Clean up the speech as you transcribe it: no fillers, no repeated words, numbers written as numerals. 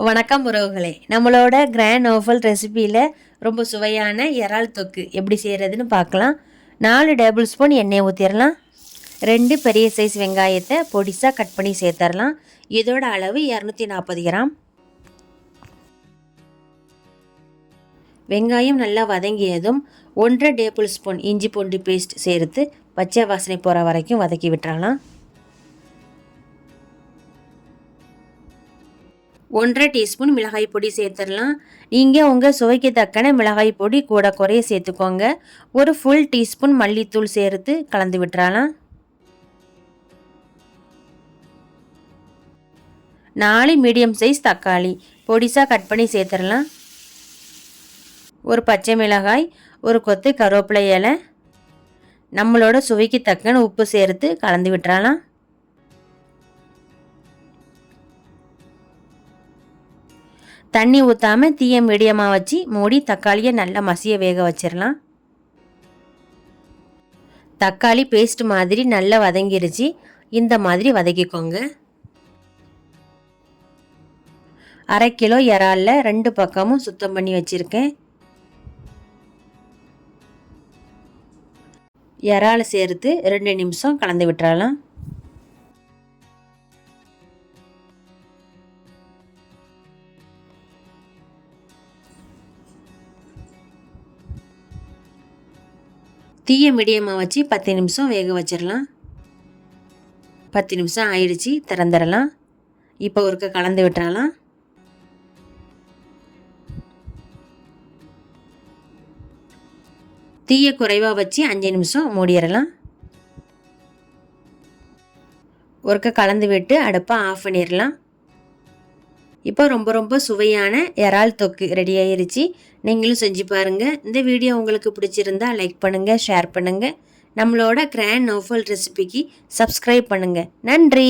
வணக்கம் உறவுகளே, நம்மளோட கிராண்ட் ஓவல் ரெசிபியில் ரொம்ப சுவையான இறால் தொக்கு எப்படி செய்கிறதுன்னு பார்க்கலாம். 4 டேபிள் ஸ்பூன் எண்ணெய் ஊற்றிடலாம். 2 பெரிய சைஸ் வெங்காயத்தை பொடிசாக கட் பண்ணி சேர்த்துடலாம். இதோட அளவு 240 கிராம். வெங்காயம் நல்லா வதங்கியதும் 1.5 டேபிள் ஸ்பூன் இஞ்சி பூண்டு பேஸ்ட் சேர்த்து பச்சை வாசனை போகிற வரைக்கும் வதக்கி விட்டுறலாம். 1.5 டீஸ்பூன் மிளகாய் பொடி சேர்த்துடலாம். நீங்கள் உங்கள் சுவைக்கு தக்கன மிளகாய் பொடி கூட குறைய சேர்த்துக்கோங்க. ஒரு ஃபுல் டீஸ்பூன் மல்லித்தூள் சேர்த்து கலந்து விட்டுறலாம். 4 மீடியம் சைஸ் தக்காளி பொடிசாக கட் பண்ணி சேர்த்துடலாம். ஒரு பச்சை மிளகாய், ஒரு கொத்து கருவேப்பிலை இலை, நம்மளோட சுவைக்கு தக்கன உப்பு சேர்த்து கலந்து விட்டுறலாம். தண்ணி ஊற்றாமல் தீயை மீடியமாக வச்சு மூடி தக்காளியை நல்லா மசிய வேக வச்சிடலாம். தக்காளி பேஸ்ட் மாதிரி நல்லா வதங்கிருச்சு. இந்த மாதிரி வதக்கிக்கோங்க. 1/2 கிலோ இறாலில் 2 பக்கமும் சுத்தம் பண்ணி வச்சுருக்கேன். இறாலை சேர்த்து 2 நிமிஷம் கலந்து விட்டுறலாம். தீயை மீடியமாக வச்சு 10 நிமிஷம் வேக வச்சிடலாம். 10 நிமிஷம் ஆயிடுச்சு, திறந்துடலாம். இப்போ ஒருக்க கலந்து விட்டுறலாம். தீயை குறைவாக வச்சு 5 நிமிஷம் மூடிடலாம். ஒருக்க கலந்து விட்டு அடுப்பை ஆஃப் பண்ணிடலாம். இப்போ ரொம்ப சுவையான இறால் தொக்கு ரெடி ஆயிருச்சு. நீங்களும் செஞ்சு பாருங்கள். இந்த வீடியோ உங்களுக்கு பிடிச்சிருந்தா லைக் பண்ணுங்கள், ஷேர் பண்ணுங்கள். நம்மளோட கிராண்ட் ஓவல் ரெசிபிக்கு சப்ஸ்கிரைப் பண்ணுங்கள். நன்றி.